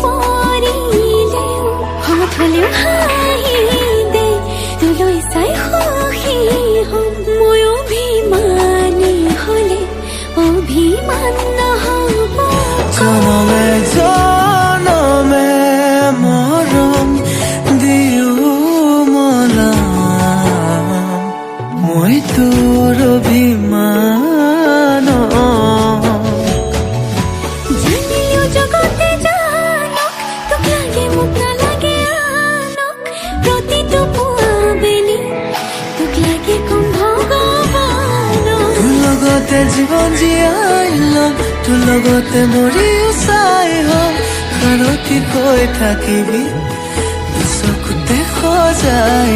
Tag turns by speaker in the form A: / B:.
A: পৰিলে হঠলে হাঁহি দে তোলৈ চাই সুখী হ'ম মই অভিমানী হ'লে অভিমান নহ'ব
B: জনমে জনমে মৰম দিও মলাম মই তোৰ অভিমান
A: জানিও জগতে জানক তোক লাগে মোক নালাগে আনক প্ৰতিটো পুৱা বেলি তোক লাগে কম ভগৱানক
B: তোৰ লগতে জীৱন জীয়াই ল'ম তোৰ লগতে মৰিও চাই হ'ম সাৰথি কৈ থাকিবি চকুতে সজাই